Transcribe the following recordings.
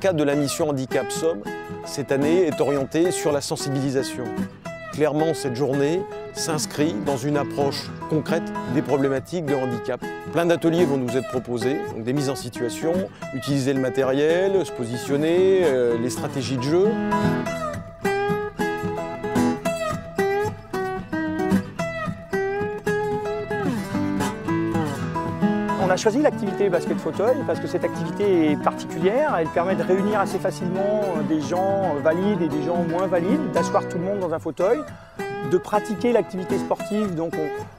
cadre de la mission Handicap Somme, cette année est orientée sur la sensibilisation. Clairement, cette journée s'inscrit dans une approche concrète des problématiques de handicap. Plein d'ateliers vont nous être proposés, donc des mises en situation, utiliser le matériel, se positionner, les stratégies de jeu. On a choisi l'activité basket fauteuil parce que cette activité est particulière, elle permet de réunir assez facilement des gens valides et des gens moins valides, d'asseoir tout le monde dans un fauteuil, de pratiquer l'activité sportive, donc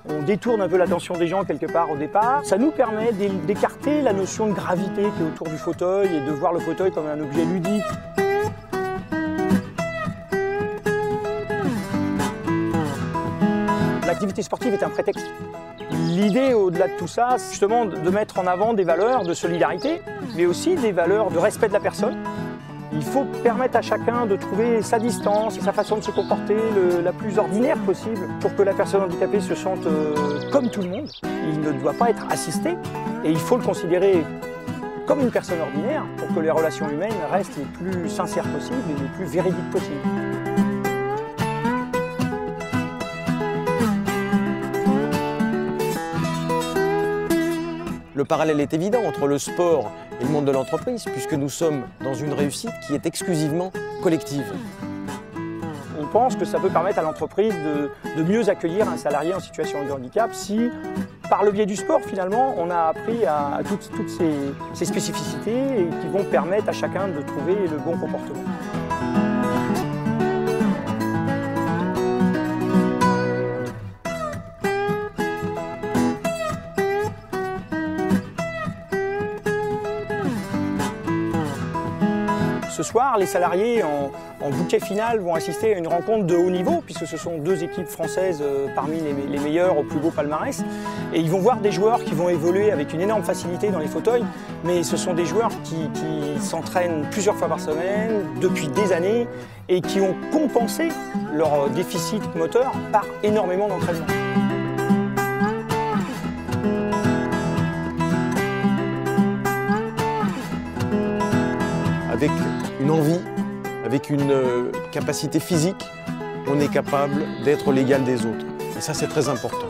on détourne un peu l'attention des gens quelque part au départ. Ça nous permet d'écarter la notion de gravité qui est autour du fauteuil et de voir le fauteuil comme un objet ludique. L'activité sportive est un prétexte. L'idée au-delà de tout ça, c'est justement de mettre en avant des valeurs de solidarité, mais aussi des valeurs de respect de la personne. Il faut permettre à chacun de trouver sa distance et sa façon de se comporter la plus ordinaire possible pour que la personne handicapée se sente comme tout le monde. Il ne doit pas être assisté et il faut le considérer comme une personne ordinaire pour que les relations humaines restent les plus sincères possibles et les plus véridiques possibles. Le parallèle est évident entre le sport et le monde de l'entreprise, puisque nous sommes dans une réussite qui est exclusivement collective. On pense que ça peut permettre à l'entreprise de mieux accueillir un salarié en situation de handicap si, par le biais du sport, finalement, on a appris à toutes ces spécificités et qui vont permettre à chacun de trouver le bon comportement. Ce soir, les salariés en bouquet final vont assister à une rencontre de haut niveau, puisque ce sont deux équipes françaises parmi les meilleures au plus beau palmarès. Et ils vont voir des joueurs qui vont évoluer avec une énorme facilité dans les fauteuils, mais ce sont des joueurs qui s'entraînent plusieurs fois par semaine, depuis des années, et qui ont compensé leur déficit moteur par énormément d'entraînement. Avec une envie, avec une capacité physique, on est capable d'être l'égal des autres. Et ça, c'est très important.